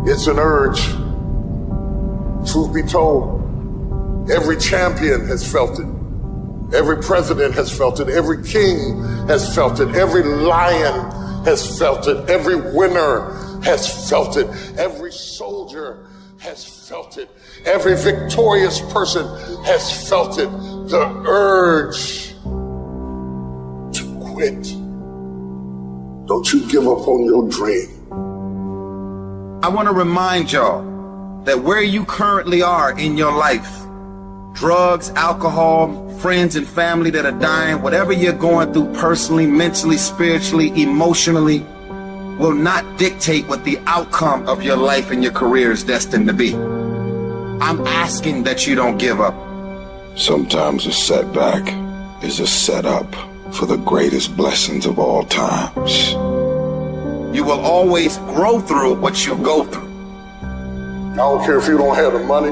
It's an urge. Truth be told, every champion has felt it. Every president has felt it. Every king has felt it. Every lion has felt it. Every winner has felt it. Every soldier has felt it. Every victorious person has felt it. The urge to quit. Don't you give up on your dream. I want to remind y'all that where you currently are in your life, drugs, alcohol, friends and family that are dying, whatever you're going through personally, mentally, spiritually, emotionally, will not dictate what the outcome of your life and your career is destined to be. I'm asking that you don't give up. Sometimes a setback is a setup for the greatest blessings of all times. You will always grow through what you go through. I don't care if you don't have the money,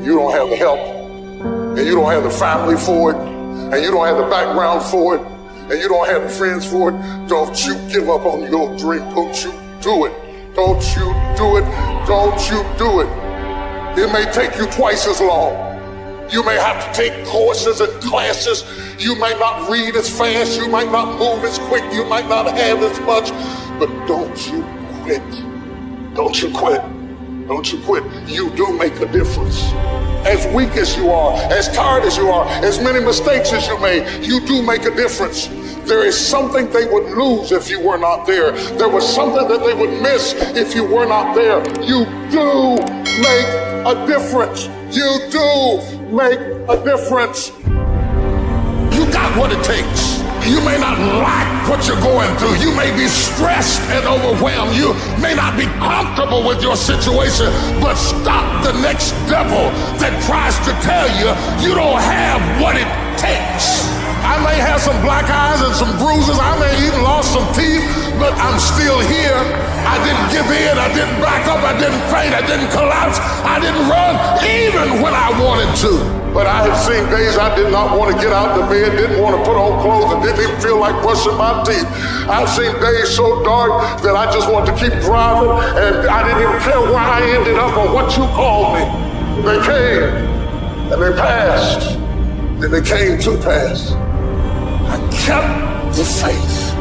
you don't have the help, and you don't have the family for it, and you don't have the background for it, and you don't have the friends for it. Don't you give up on your dream. Don't you do it. Don't you do it. Don't you do it. It may take you twice as long. You may have to take courses and classes. You might not read as fast. You might not move as quick. You might not have as much. But don't you quit. Don't you quit. Don't you quit. You do make a difference. As weak as you are, as tired as you are, as many mistakes as you made, you do make a difference. There is something they would lose if you were not there. There was something that they would miss if you were not there. You do make a difference. You do make a difference. You got what it takes. You may not like what you're going through. You may be stressed and overwhelmed. You may not be comfortable with your situation, but stop the next devil that tries to tell you you don't have what it takes. I may have some black eyes and some bruises. I may even lost some teeth, but I'm still here. I didn't give in. I didn't back up. I didn't faint. I didn't collapse. I didn't run even when I wanted to. But I have seen days I did not want to get out of bed, didn't want to put on clothes, and didn't even feel like brushing my teeth. I've seen days so dark that I just wanted to keep driving, and I didn't even care where I ended up or what you called me. They came, and they passed, and they came to pass. I kept the faith.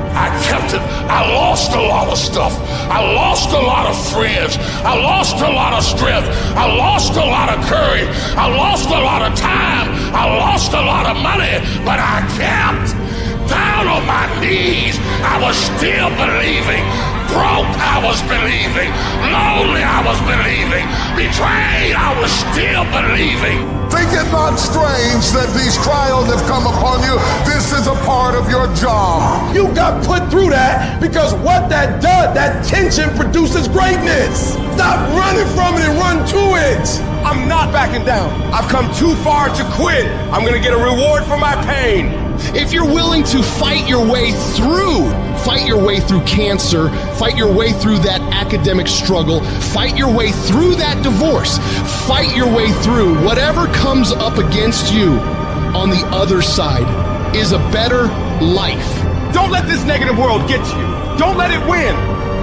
I kept it. I lost a lot of stuff. I lost a lot of friends. I lost a lot of strength. I lost a lot of courage. I lost a lot of time. I lost a lot of money. But I kept down on my knees. I was still believing. Broke, I was believing. Lonely, I was believing. Betrayed, I was still believing. Think it not strange that these trials have come upon you. This is a part of your job. You got put through that because what that does, that tension produces greatness. Stop running from it and run to it. I'm not backing down. I've come too far to quit. I'm gonna get a reward for my pain. If you're willing to fight your way through cancer, fight your way through that academic struggle, fight your way through that divorce, fight your way through whatever comes up against you, on the other side is a better life. Don't let this negative world get you. Don't let it win.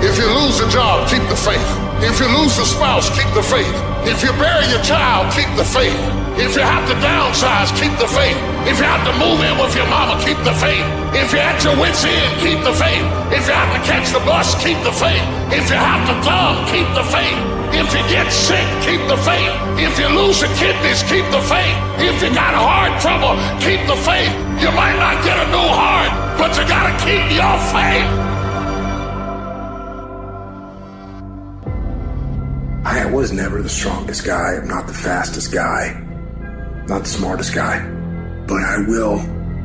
If you lose a job, keep the faith. If you lose a spouse, keep the faith. If you bury your child, keep the faith. If you have to downsize, keep the faith. If you have to move in with your mama, keep the faith. If you're at your wit's end, keep the faith. If you have to catch the bus, keep the faith. If you have to thumb, keep the faith. If you get sick, keep the faith. If you lose your kidneys, keep the faith. If you got heart trouble, keep the faith. You might not get a new heart, but you gotta keep your faith. I was never the strongest guy. I'm not the fastest guy. Not the smartest guy. But I will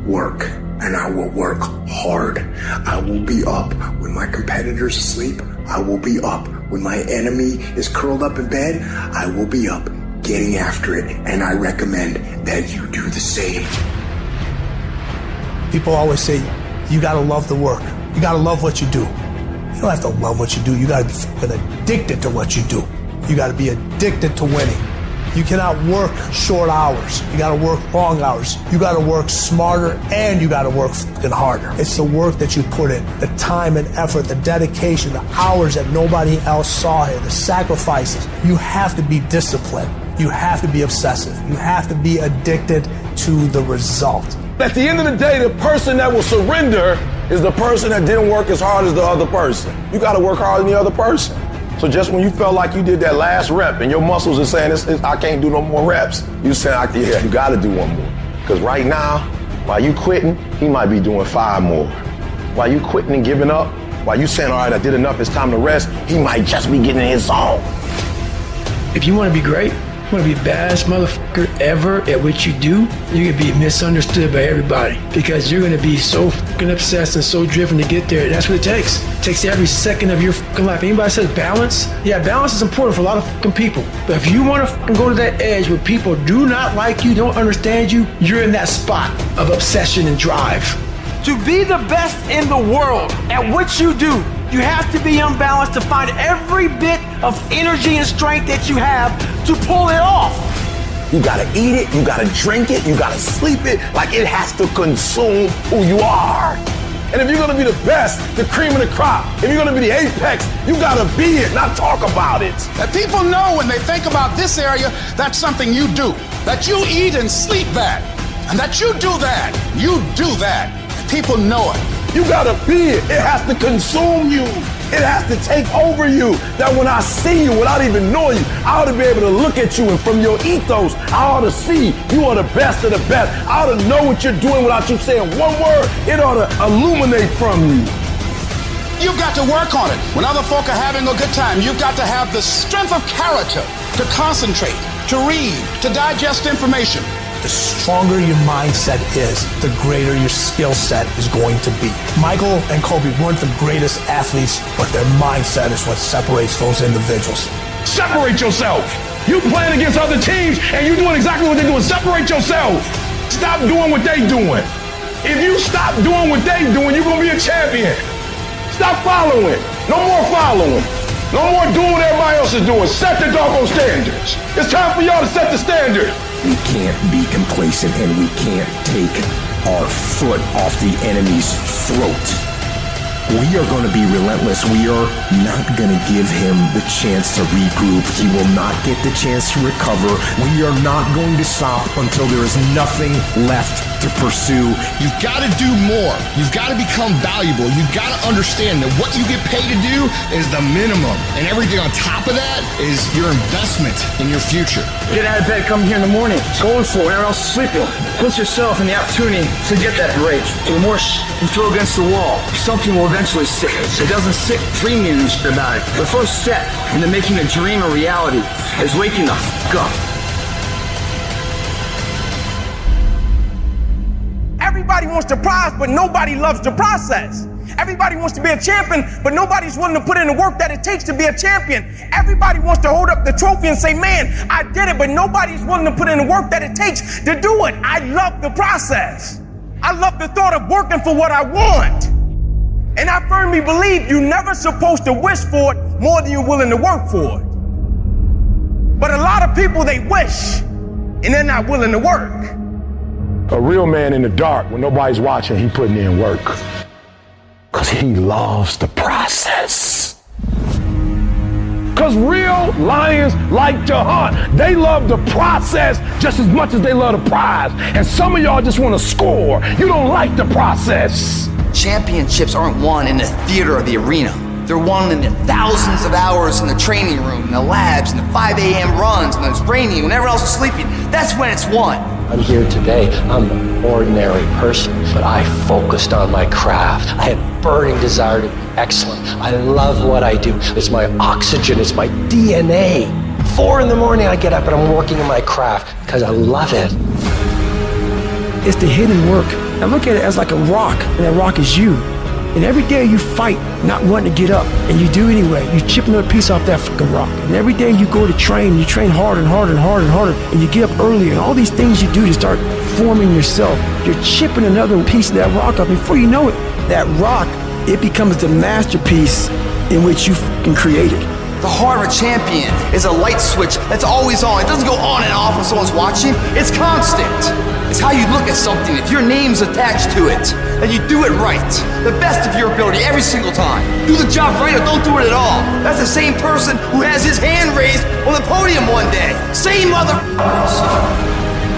work, and I will work hard. I will be up when my competitor's asleep. I will be up when my enemy is curled up in bed. I will be up getting after it, and I recommend that you do the same. People always say, you gotta love the work. You gotta love what you do. You don't have to love what you do. You gotta be fucking addicted to what you do. You gotta be addicted to winning. You cannot work short hours. You gotta work long hours. You gotta work smarter and you gotta work fucking harder. It's the work that you put in, the time and effort, the dedication, the hours that nobody else saw here, the sacrifices. You have to be disciplined. You have to be obsessive. You have to be addicted to the result. At the end of the day, the person that will surrender is the person that didn't work as hard as the other person. You gotta work harder than the other person. So just when you felt like you did that last rep and your muscles are saying, I can't do no more reps, you saying, yeah, you gotta do one more. Because right now, while you quitting, he might be doing 5 more. While you quitting and giving up, while you saying, all right, I did enough, it's time to rest, he might just be getting in his zone. If you want to be great, you want to be the baddest motherfucker ever at what you do, you're going to be misunderstood by everybody because you're going to be so fucking obsessed and so driven to get there. That's what it takes. It takes every second of your fucking life. Anybody says balance? Yeah, balance is important for a lot of fucking people. But if you want to fucking go to that edge where people do not like you, don't understand you, you're in that spot of obsession and drive. To be the best in the world at what you do, you have to be unbalanced to find every bit of energy and strength that you have to pull it off. You gotta eat it, you gotta drink it, you gotta sleep it, like it has to consume who you are. And if you're gonna be the best, the cream of the crop, if you're gonna be the apex, you gotta be it, not talk about it. That people know when they think about this area, that's something you do. That you eat and sleep that. And that you do that. You do that. People know it. You gotta be it. It has to consume you. It has to take over you. That when I see you without even knowing you, I ought to be able to look at you, and from your ethos, I ought to see you are the best of the best. I ought to know what you're doing without you saying one word. It ought to illuminate from you. You've got to work on it. When other folk are having a good time, you've got to have the strength of character to concentrate, to read, to digest information. The stronger your mindset is, the greater your skill set is going to be. Michael and Kobe weren't the greatest athletes, but their mindset is what separates those individuals. Separate yourself. You playing against other teams and you doing exactly what they're doing. Separate yourself. Stop doing what they're doing. If you stop doing what they're doing, you're going to be a champion. Stop following. No more following. No more doing what everybody else is doing. Set the doggone standards. It's time for y'all to set the standard. We can't be complacent and we can't take our foot off the enemy's throat. We are going to be relentless. We are not going to give him the chance to regroup. He will not get the chance to recover. We are not going to stop until there is nothing left to pursue. You've got to do more. You've got to become valuable. You've got to understand that what you get paid to do is the minimum. And everything on top of that is your investment in your future. Get out of bed, come here in the morning. Going for it, everyone else is sleeping. Put yourself in the opportunity to get that break. The more you throw against the wall, something will eventually stick. It doesn't stick dreaming about it. The first step into making a dream a reality is waking the f*** up. Everybody wants the prize, but nobody loves the process. Everybody wants to be a champion, but nobody's willing to put in the work that it takes to be a champion. Everybody wants to hold up the trophy and say, man, I did it, but nobody's willing to put in the work that it takes to do it. I love the process. I love the thought of working for what I want. And I firmly believe you're never supposed to wish for it more than you're willing to work for it. But a lot of people, they wish, and they're not willing to work. A real man in the dark, when nobody's watching, he putting in work. Because he loves the process. Because real lions like to hunt. They love the process just as much as they love the prize. And some of y'all just want to score. You don't like the process. Championships aren't won in the theater or the arena. They're won in the thousands of hours in the training room, in the labs, in the 5 a.m. runs, and it's raining when everyone else is sleeping. That's when it's won. I'm here today. I'm an ordinary person, but I focused on my craft. I had burning desire to be excellent. I love what I do. It's my oxygen. It's my DNA. 4 a.m, I get up and I'm working in my craft because I love it. It's the hidden work. I look at it as like a rock, and that rock is you. And every day you fight, not wanting to get up, and you do anyway. You chip another piece off that fucking rock. And every day you go to train, you train harder and harder and harder and harder, and you get up earlier, and all these things you do to start forming yourself. You're chipping another piece of that rock up. Before you know it, that rock, it becomes the masterpiece in which you fucking created. The heart of a champion is a light switch that's always on. It doesn't go on and off when someone's watching. It's constant. It's how you look at something. If your name's attached to it, then you do it right. The best of your ability every single time. Do the job right or don't do it at all. That's the same person who has his hand raised on the podium one day. Same motherfuckers.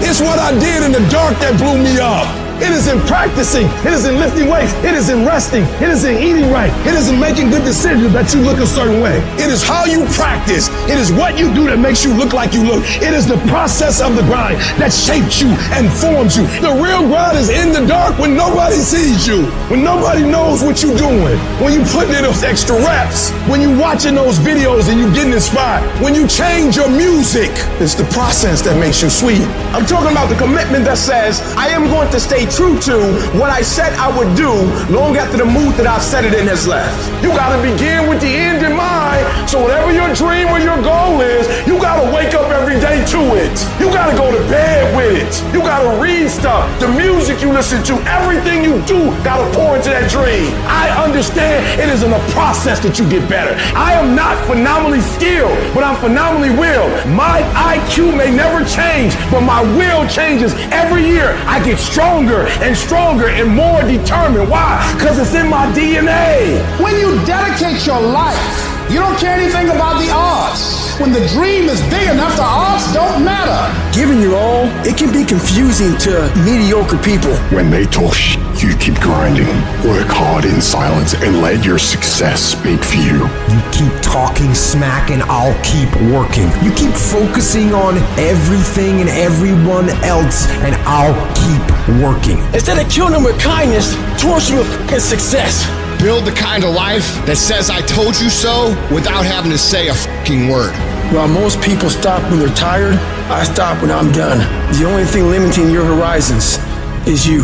It's what I did in the dark that blew me up. It is in practicing. It is in lifting weights. It is in resting. It is in eating right. It is in making good decisions that you look a certain way. It is how you practice. It is what you do that makes you look like you look. It is the process of the grind that shapes you and forms you. The real grind is in the dark when nobody sees you, when nobody knows what you're doing, when you putting in those extra reps, when you watching those videos and you getting inspired, when you change your music. It's the process that makes you sweet. I'm talking about the commitment that says, I am going to stay true to what I said I would do long after the mood that I've set it in has left. You gotta begin with the end in mind, so whatever your dream or your goal is, you gotta wake up every day to it. You gotta go to bed with it. You gotta read stuff. The music you listen to, everything you do gotta pour into that dream. I understand it is in the process that you get better. I am not phenomenally skilled, but I'm phenomenally willed. My IQ may never change, but my will changes every year. I get stronger and stronger and more determined. Why? Because it's in my DNA. When you dedicate your life, you don't care anything about the odds. When the dream is big enough, the odds don't matter. Giving your all, it can be confusing to mediocre people. When they talk shit, you keep grinding. Work hard in silence and let your success speak for you. You keep talking smack and I'll keep working. You keep focusing on everything and everyone else and I'll keep working. Instead of killing them with kindness, torch them with fucking success. Build the kind of life that says I told you so without having to say a fucking word. While most people stop when they're tired, I stop when I'm done. The only thing limiting your horizons is you.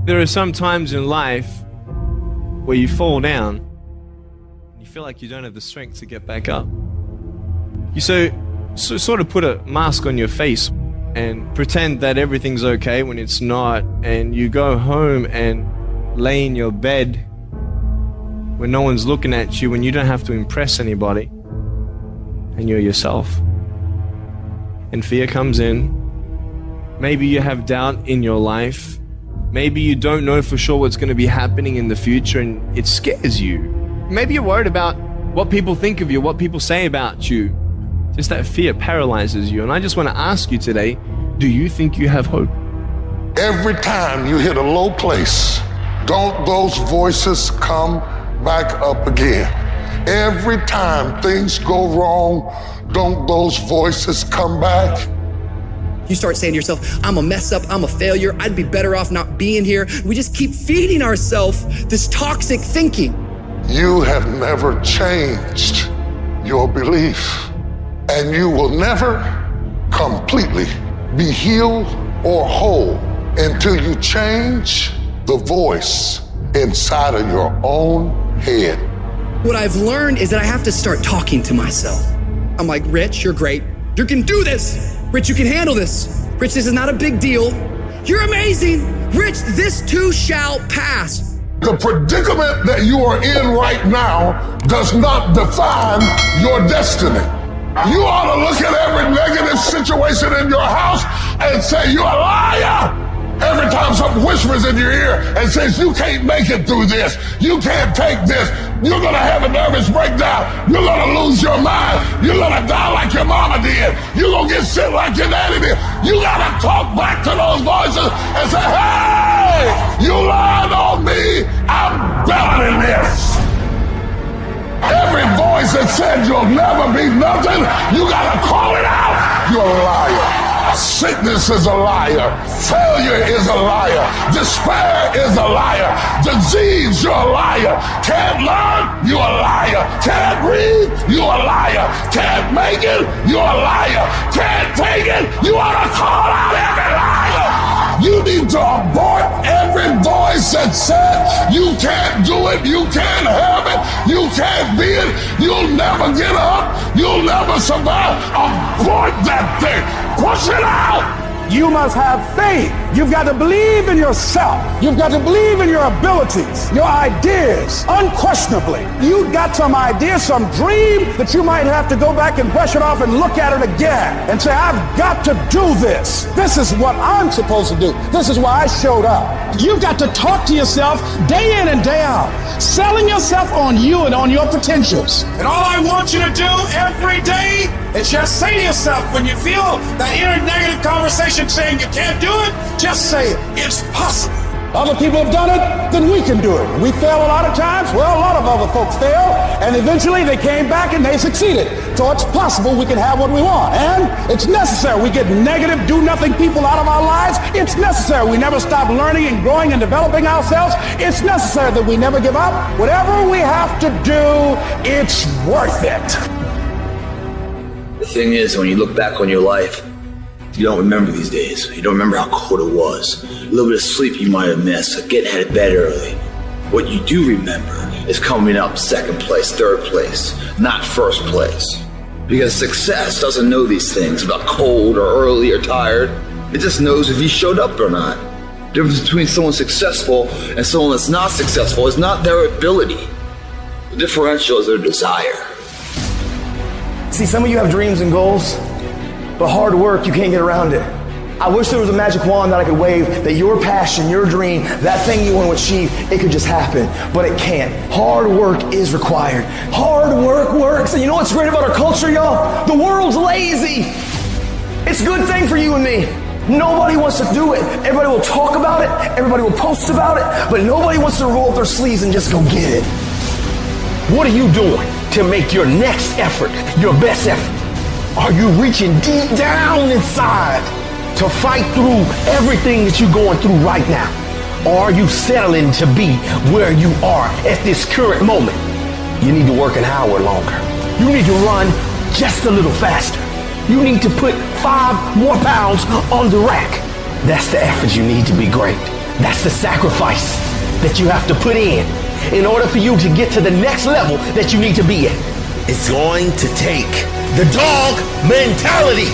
There are some times in life where you fall down and you feel like you don't have the strength to get back up. You sort of put a mask on your face and pretend that everything's okay when it's not, and you go home and lay in your bed when no one's looking at you, when you don't have to impress anybody, and you're yourself. And fear comes in. Maybe you have doubt in your life. Maybe you don't know for sure what's going to be happening in the future, and it scares you. Maybe you're worried about what people think of you, what people say about you. Just that fear paralyzes you. And I just want to ask you today, do you think you have hope? Every time you hit a low place, don't those voices come back up again? Every time things go wrong, don't those voices come back? You start saying to yourself, I'm a mess up, I'm a failure, I'd be better off not being here. We just keep feeding ourselves this toxic thinking. You have never changed your belief, and you will never completely be healed or whole until you change the voice inside of your own head. What I've learned is that I have to start talking to myself. I'm like, Rich, you're great. You can do this. Rich, you can handle this. Rich, this is not a big deal. You're amazing. Rich, this too shall pass. The predicament that you are in right now does not define your destiny. You ought to look at every negative situation in your house and say, you're a liar. Every time something whispers in your ear and says, you can't make it through this, you can't take this, you're gonna have a nervous breakdown, you're gonna lose your mind, you're gonna die like your mama did, you're gonna get sick like your daddy did. You gotta talk back to those voices and say, hey, you lied on me, I'm better than this. Every voice that said you'll never be nothing, you gotta call it out. You're a liar. Sickness is a liar. Failure is a liar. Despair is a liar. Disease, you're a liar. Can't learn, you're a liar. Can't read, you're a liar. Can't make it, you're a liar. Can't take it, you ought to call out every liar. You need to abort every voice that said you can't do it, you can't have it, you can't be it, you'll never get up, you'll never survive. Abort that thing. Push it out. You must have faith. You've got to believe in yourself. You've got to believe in your abilities, your ideas, unquestionably. You've got some idea, some dream that you might have to go back and brush it off and look at it again and say, I've got to do this. This is what I'm supposed to do. This is why I showed up. You've got to talk to yourself day in and day out, selling yourself on you and on your potentials. And all I want you to do every day is just say to yourself, when you feel that inner negative conversation saying you can't do it, just say it. It's possible. Other people have done it, then we can do it. We fail a lot of times. Well, a lot of other folks fail, and eventually they came back and they succeeded. So it's possible we can have what we want, and it's necessary. We get negative, do-nothing people out of our lives. It's necessary. We never stop learning and growing and developing ourselves. It's necessary that we never give up. Whatever we have to do, it's worth it. The thing is, when you look back on your life, you don't remember these days. You don't remember how cold it was. A little bit of sleep you might have missed, getting out of bed early. What you do remember is coming up second place, third place, not first place. Because success doesn't know these things about cold or early or tired. It just knows if you showed up or not. The difference between someone successful and someone that's not successful is not their ability. The differential is their desire. See, some of you have dreams and goals, but hard work, you can't get around it. I wish there was a magic wand that I could wave, that your passion, your dream, that thing you want to achieve, it could just happen, but it can't. Hard work is required. Hard work works. And you know what's great about our culture, y'all? The world's lazy. It's a good thing for you and me. Nobody wants to do it. Everybody will talk about it. Everybody will post about it, but nobody wants to roll up their sleeves and just go get it. What are you doing to make your next effort your best effort? Are you reaching deep down inside to fight through everything that you're going through right now? Or are you settling to be where you are at this current moment? You need to work an hour longer. You need to run just a little faster. You need to put 5 more pounds on the rack. That's the effort you need to be great. That's the sacrifice that you have to put in order for you to get to the next level that you need to be at. It's going to take the dog mentality.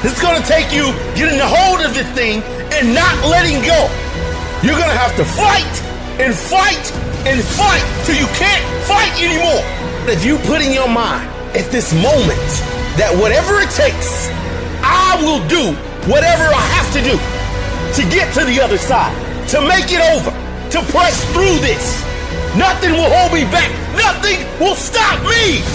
It's going to take you getting a hold of this thing and not letting go. You're going to have to fight and fight and fight till you can't fight anymore. If you put in your mind at this moment that whatever it takes, I will do whatever I have to do to get to the other side, to make it over, to press through this. Nothing will hold me back. Nothing will stop me.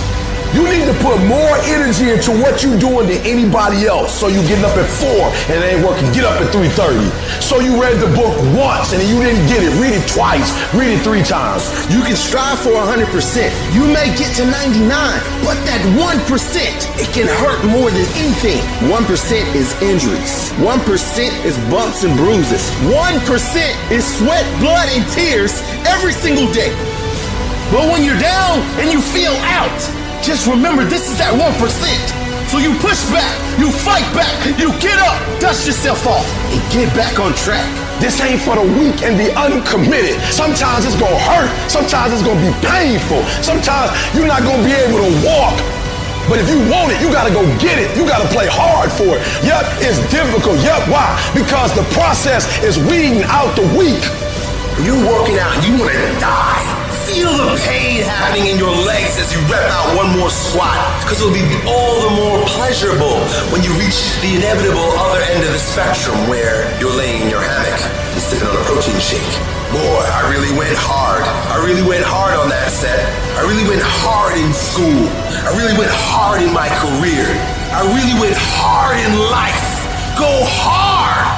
You need to put more energy into what you're doing than anybody else. So you getting up at 4 and it ain't working. Get up at 3:30. So you read the book once and you didn't get it. Read it twice. Read it 3 times. You can strive for 100%. You may get to 99, but that 1%, it can hurt more than anything. 1% is injuries. 1% is bumps and bruises. 1% is sweat, blood, and tears every single day. But when you're down and you feel out, just remember, this is that 1%. So you push back, you fight back, you get up, dust yourself off, and get back on track. This ain't for the weak and the uncommitted. Sometimes it's gonna hurt. Sometimes it's gonna be painful. Sometimes you're not gonna be able to walk. But if you want it, you gotta go get it. You gotta play hard for it. Yep, it's difficult. Yep, why? Because the process is weeding out the weak. You're working out, you wanna die. Feel the pain happening in your legs as you rep out one more squat, because it'll be all the more pleasurable when you reach the inevitable other end of the spectrum where you're laying in your hammock and sipping on a protein shake. Boy, I really went hard. I really went hard on that set. I really went hard in school. I really went hard in my career. I really went hard in life. Go hard.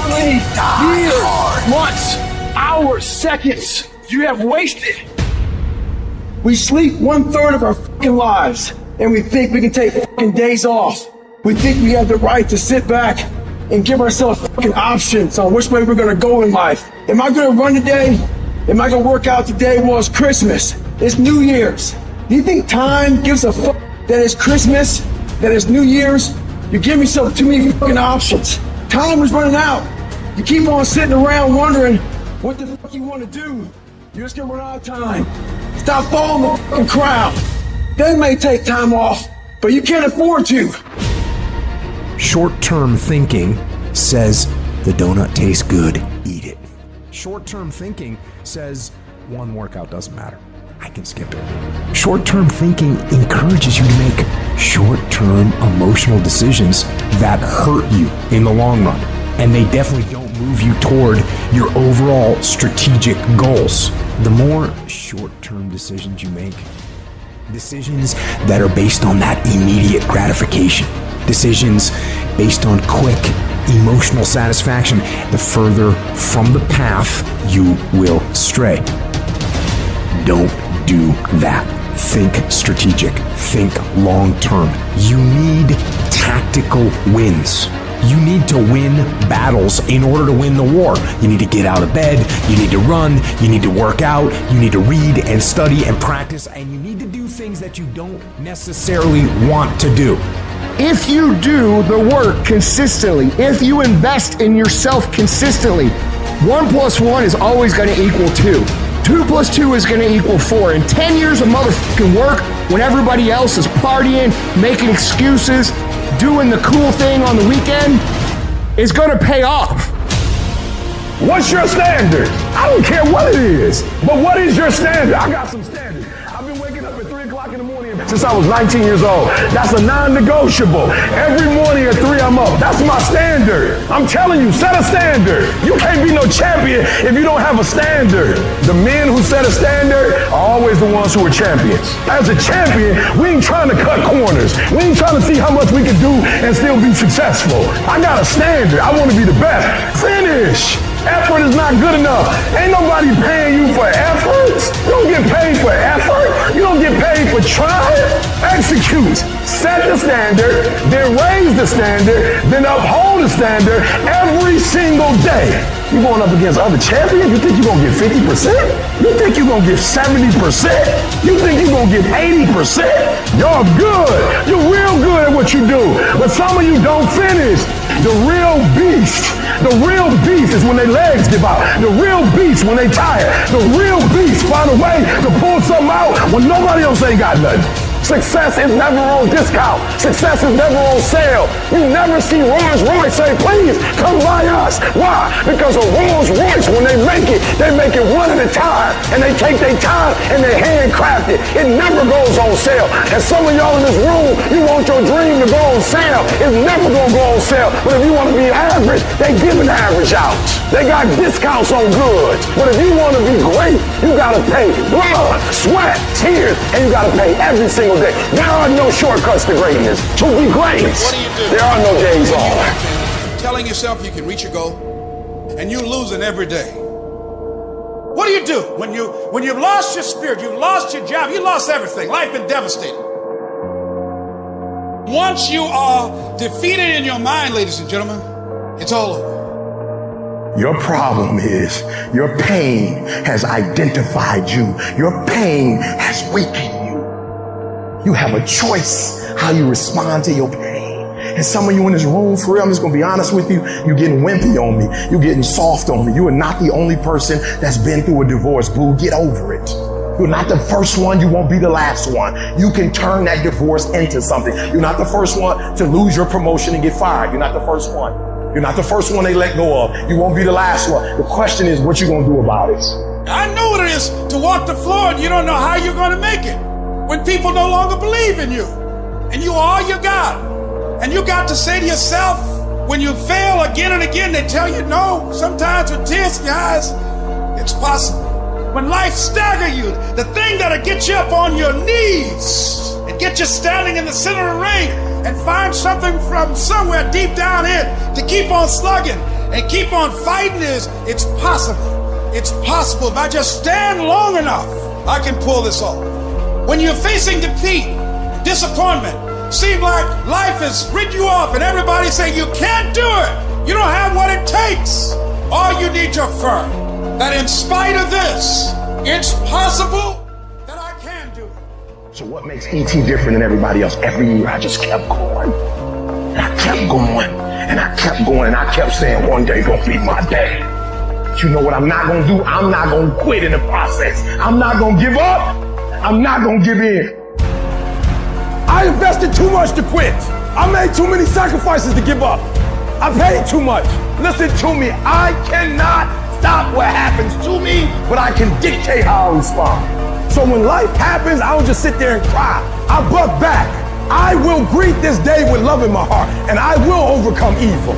Many Die hard. months, hours, seconds you have wasted. We sleep 1/3 of our fucking lives, and we think we can take fucking days off. We think we have the right to sit back and give ourselves fucking options on which way we're gonna go in life. Am I gonna run today? Am I gonna work out today? Well, it's Christmas. It's New Year's. Do you think time gives a fuck that it's Christmas, that it's New Year's? You give yourself too many fucking options. Time is running out. You keep on sitting around wondering what the fuck you wanna do. You're just gonna run out of time. Stop following the fucking crowd. They may take time off, but you can't afford to. Short-term thinking says the donut tastes good, eat it. Short-term thinking says one workout doesn't matter, I can skip it. Short-term thinking encourages you to make short-term emotional decisions that hurt you in the long run, and they definitely don't move you toward your overall strategic goals. The more short-term decisions you make, decisions that are based on that immediate gratification, decisions based on quick emotional satisfaction, the further from the path you will stray. Don't do that. Think strategic. Think long-term. You need tactical wins. You need to win battles in order to win the war. You need to get out of bed, you need to run, you need to work out, you need to read and study and practice, and you need to do things that you don't necessarily want to do. If you do the work consistently, if you invest in yourself consistently, 1 + 1 is always going to equal 2. 2 + 2 is going to equal 4. In 10 years of motherfucking work, when everybody else is partying, making excuses, doing the cool thing on the weekend, is going to pay off. What's your standard? I don't care what it is, but what is your standard? I got some standards. I've been waking up at 3 o'clock in the morning since I was 19 years old. That's a non-negotiable. Every morning at 3 I'm up. That's my standard. I'm telling you, set a standard. You can't be no champion if you don't have a standard. The men who set a standard are always the ones who are champions. As a champion, we ain't trying to cut corners. We ain't trying to see how much we can do and still be successful. I got a standard. I want to be the best. Finish. Effort is not good enough. Ain't nobody paying you for effort. You don't get paid for effort. You don't get paid for trying. Execute. Set the standard, then raise the standard, then uphold the standard every single day. You going up against other champions? You think you're going to get 50%? You think you're going to get 70%? You think you're going to get 80%? Y'all good. You're real good at what you do. But some of you don't finish. The real beast is when their legs give out. The real beast when they tired. The real beast find a way to pull something out when nobody else ain't got nothing. Success is never on discount. Success is never on sale. You never see Rolls Royce say, please come buy us. Why? Because a Rolls Royce, when they make it one at a time. And they take their time and they handcraft it. It never goes on sale. And some of y'all in this room, you want your dream to go on sale. It's never gonna go on sale. But if you want to be average, they give an average out. They got discounts on goods. But if you want to be great, you gotta pay blood, sweat, tears, and you gotta pay every single day. There are no shortcuts to greatness. To be great, What do you do? there are no days off. Telling yourself you can reach your goal, and you're losing every day. What do you do when you've lost your spirit, you've lost your job, you lost everything? Life been devastating. Once you are defeated in your mind, ladies and gentlemen, it's all over. Your problem is your pain has identified you. Your pain has weakened you. You have a choice how you respond to your pain. And some of you in this room, for real, I'm just going to be honest with you, you're getting wimpy on me. You're getting soft on me. You are not the only person that's been through a divorce, boo. Get over it. You're not the first one. You won't be the last one. You can turn that divorce into something. You're not the first one to lose your promotion and get fired. You're not the first one. You're not the first one they let go of. You won't be the last one. The question is what you going to do about it. I know what it is to walk the floor and you don't know how you're going to make it. When people no longer believe in you and you are all you got. And you got to say to yourself, when you fail again and again, they tell you no, sometimes with tears in your eyes, it's possible. When life stagger you, the thing that'll get you up on your knees and get you standing in the center of the ring and find something from somewhere deep down here to keep on slugging and keep on fighting is, it's possible. It's possible. If I just stand long enough, I can pull this off. When you're facing defeat, disappointment, seem like life has written you off and everybody say you can't do it. You don't have what it takes. All you need to affirm that in spite of this, it's possible that I can do it. So what makes E.T. different than everybody else? Every year I just kept going. And I kept going. And I kept going. And I kept saying one day gonna be my day. But you know what I'm not gonna do? I'm not gonna quit in the process. I'm not gonna give up. I'm not gonna give in. I invested too much to quit. I made too many sacrifices to give up. I paid too much. Listen to me. I cannot stop what happens to me, but I can dictate how I respond. So when life happens, I don't just sit there and cry. I buck back. I will greet this day with love in my heart, and I will overcome evil.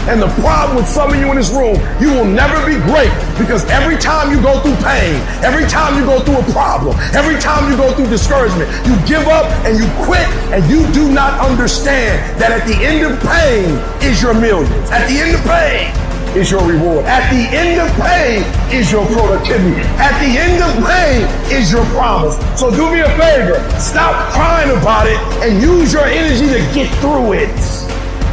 And the problem with some of you in this room, you will never be great because every time you go through pain, every time you go through a problem, every time you go through discouragement, you give up and you quit, and you do not understand that at the end of pain is your millions. At the end of pain is your reward. At the end of pain is your productivity. At the end of pain is your promise. So do me a favor, stop crying about it and use your energy to get through it.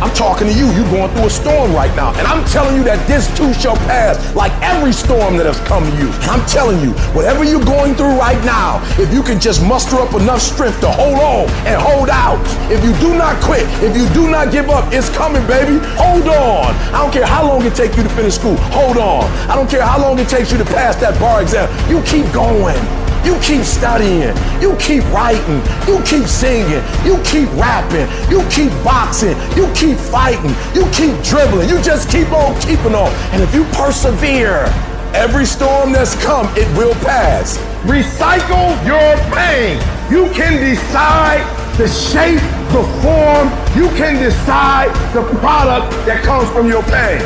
I'm talking to you. You're going through a storm right now. And I'm telling you that this too shall pass, like every storm that has come to you. And I'm telling you, whatever you're going through right now, if you can just muster up enough strength to hold on and hold out, if you do not quit, if you do not give up, it's coming, baby. Hold on. I don't care how long it takes you to finish school. Hold on. I don't care how long it takes you to pass that bar exam. You keep going. You keep studying, you keep writing, you keep singing, you keep rapping, you keep boxing, you keep fighting, you keep dribbling, you just keep on keeping on. And if you persevere, every storm that's come, it will pass. Recycle your pain. You can decide the shape, the form, you can decide the product that comes from your pain.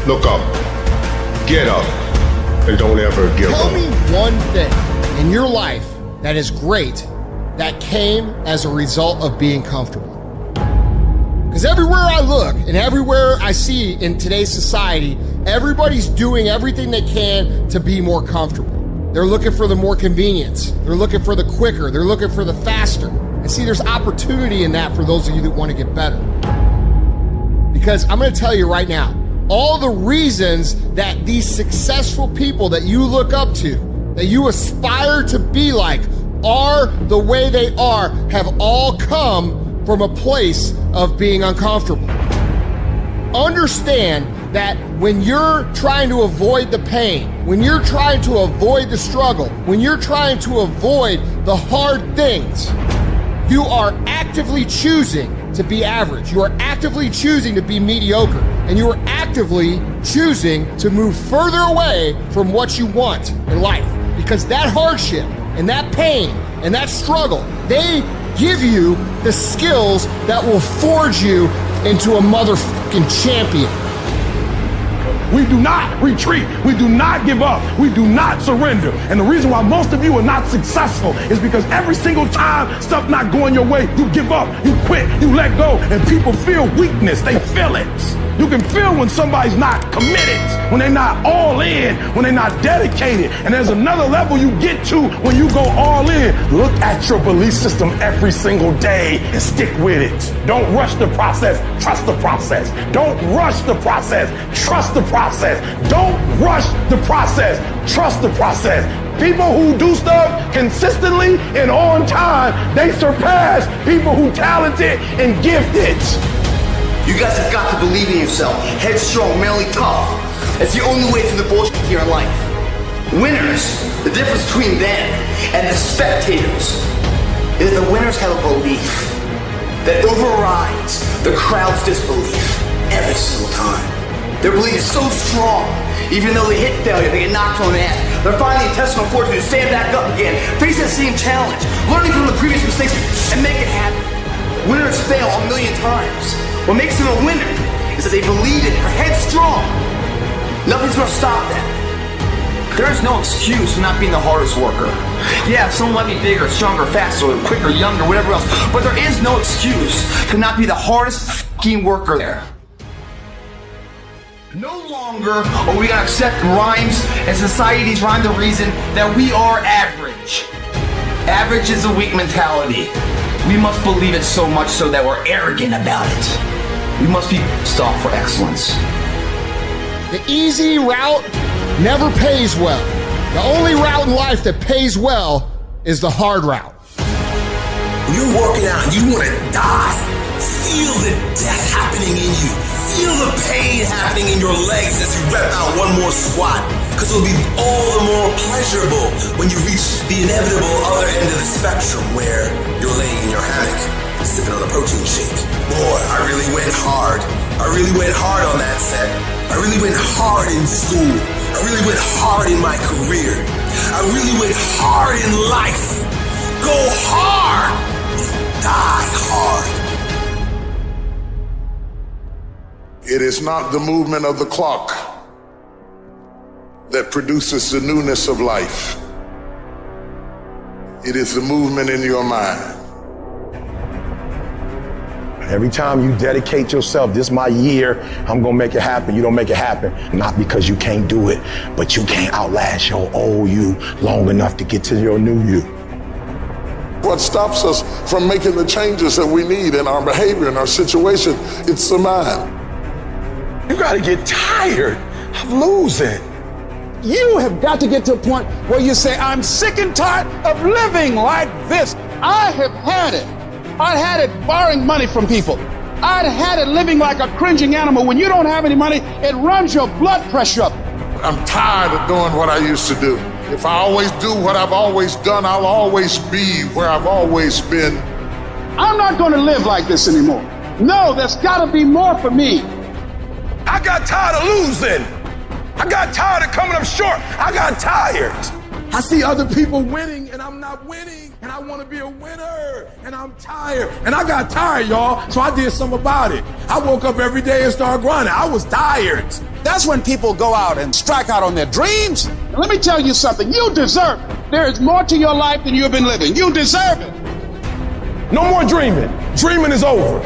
Look up, get up, and don't ever give up. Tell me one thing in your life that is great that came as a result of being comfortable. Because everywhere I look and everywhere I see in today's society, everybody's doing everything they can to be more comfortable. They're looking for the more convenience. They're looking for the quicker. They're looking for the faster. And see, there's opportunity in that for those of you that want to get better. Because I'm going to tell you right now, all the reasons that these successful people that you look up to, that you aspire to be like, are the way they are, have all come from a place of being uncomfortable. Understand that when you're trying to avoid the pain, when you're trying to avoid the struggle, when you're trying to avoid the hard things, you are actively choosing to be average. You are actively choosing to be mediocre. And you are actively choosing to move further away from what you want in life. Because that hardship and that pain and that struggle, they give you the skills that will forge you into a motherfucking champion. We do not retreat. We do not give up. We do not surrender. And the reason why most of you are not successful is because every single time stuff not going your way, you give up, you quit, you let go, and people feel weakness. They feel it. You can feel when somebody's not committed, when they're not all in, when they're not dedicated. And there's another level you get to when you go all in. Look at your belief system every single day and stick with it. Don't rush the process. Trust the process. Don't rush the process. Trust the process. Don't rush the process. Trust the process. People who do stuff consistently and on time, they surpass people who talented and gifted. You guys have got to believe in yourself. Headstrong, mentally tough. That's the only way through the bullshit here in life. Winners, the difference between them and the spectators is the winners have a belief that overrides the crowd's disbelief every single time. Their belief is so strong, even though they hit failure, they get knocked on the ass. They're finding the intestinal fortitude to stand back up again, face that same challenge, learning from the previous mistakes, and make it happen. Winners fail a million times. What makes them a winner is that they believe it, they're headstrong. Nothing's gonna stop them. There is no excuse for not being the hardest worker. Yeah, someone might be bigger, stronger, faster, quicker, younger, whatever else, but there is no excuse to not be the hardest fucking worker there. No longer are we gonna accept rhymes and society's rhyme the reason that we are average. Average is a weak mentality. We must believe it so much so that we're arrogant about it. We must be stopped for excellence. The easy route never pays well. The only route in life that pays well is the hard route. You're working out, you want to die. Feel the death happening in you. Feel the pain happening in your legs as you rep out one more squat, because it'll be all the more pleasurable when you reach the inevitable other end of the spectrum where you're laying in your hammock, sipping on a protein shake. Boy, I really went hard. I really went hard on that set. I really went hard in school. I really went hard in my career. I really went hard in life. Go hard. Die hard. It is not the movement of the clock that produces the newness of life. It is the movement in your mind. Every time you dedicate yourself, this is my year, I'm gonna make it happen, you don't make it happen. Not because you can't do it, but you can't outlast your old you long enough to get to your new you. What stops us from making the changes that we need in our behavior, in our situation, it's the mind. You gotta get tired of losing. You have got to get to a point where you say, I'm sick and tired of living like this. I have had it. I had it borrowing money from people. I'd had it living like a cringing animal. When you don't have any money, it runs your blood pressure up. I'm tired of doing what I used to do. If I always do what I've always done, I'll always be where I've always been. I'm not going to live like this anymore. No, there's got to be more for me. I got tired of losing. I got tired of coming up short. I got tired. I see other people winning and I'm not winning, and I want to be a winner, and I'm tired. And I got tired, y'all, so I did something about it. I woke up every day and started grinding. I was tired. That's when people go out and strike out on their dreams. And let me tell you something, you deserve it. There is more to your life than you've been living. You deserve it. No more dreaming. Dreaming is over.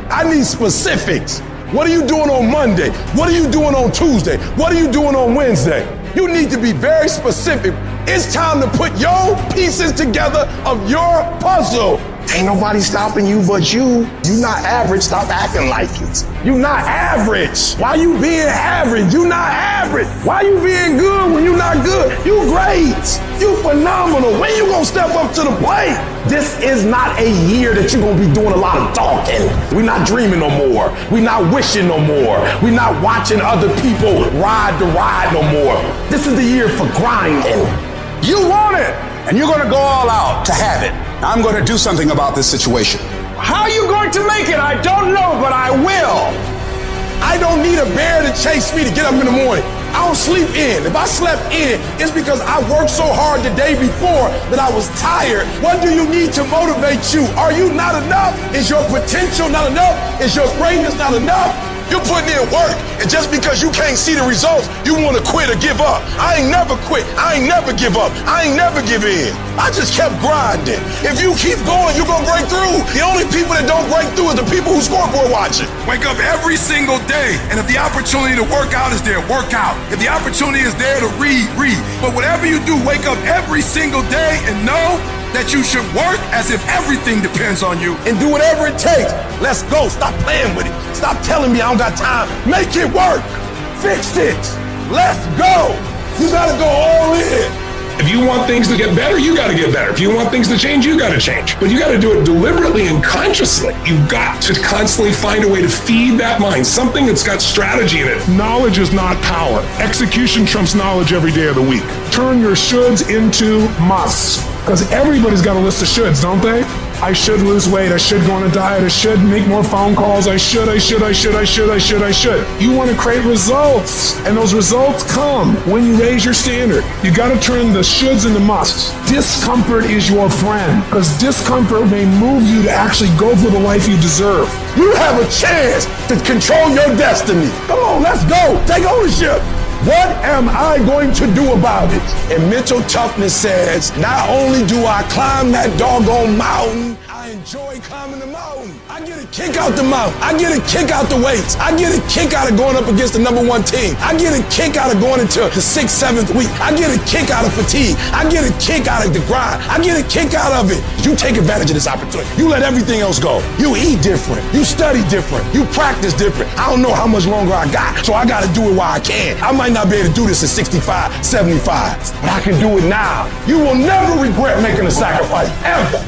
I need specifics. What are you doing on Monday? What are you doing on Tuesday? What are you doing on Wednesday? You need to be very specific. It's time to put your pieces together of your puzzle. Ain't nobody stopping you but you. You not average. Stop acting like it. You not average. Why you being average? You not average. Why you being good when you not good? You great. You phenomenal. When you gonna step up to the plate? This is not a year that you're gonna be doing a lot of talking. We're not dreaming no more. We're not wishing no more. We're not watching other people ride the ride no more. This is the year for grinding. You want it, and you're going to go all out to have it. I'm going to do something about this situation. How are you going to make it? I don't know, but I will. I don't need a bear to chase me to get up in the morning. I don't sleep in. If I slept in, it's because I worked so hard the day before that I was tired. What do you need to motivate you? Are you not enough? Is your potential not enough? Is your greatness not enough? You're putting in work, and just because you can't see the results, you want to quit or give up. I ain't never quit. I ain't never give up. I ain't never give in. I just kept grinding. If you keep going, you're going to break through. The only people that don't break through are the people who scoreboard watching. Wake up every single day, and if the opportunity to work out is there, work out. If the opportunity is there to read, read. But whatever you do, wake up every single day and know that you should work as if everything depends on you. And do whatever it takes. Let's go. Stop playing with it. Stop telling me I don't got time. Make it work. Fix it. Let's go. You gotta go all in. If you want things to get better, you got to get better. If you want things to change, you got to change. But you got to do it deliberately and consciously. You've got to constantly find a way to feed that mind, something that's got strategy in it. Knowledge is not power. Execution trumps knowledge every day of the week. Turn your shoulds into musts. Because everybody's got a list of shoulds, don't they? I should lose weight. I should go on a diet. I should make more phone calls. I should. You want to create results. And those results come when you raise your standard. You got to turn the shoulds into musts. Discomfort is your friend. Because discomfort may move you to actually go for the life you deserve. You have a chance to control your destiny. Come on, let's go. Take ownership. What am I going to do about it? And mental toughness says, not only do I climb that doggone mountain, I enjoy climbing the mountain. I get a kick out the mountain. I get a kick out the weights. I get a kick out of going up against the number one team. I get a kick out of going into the 6th, 7th week. I get a kick out of fatigue. I get a kick out of the grind. I get a kick out of it. You take advantage of this opportunity. You let everything else go. You eat different. You study different. You practice different. I don't know how much longer I got, so I got to do it while I can. I might not be able to do this at 65, 75, but I can do it now. You will never regret making a sacrifice, ever.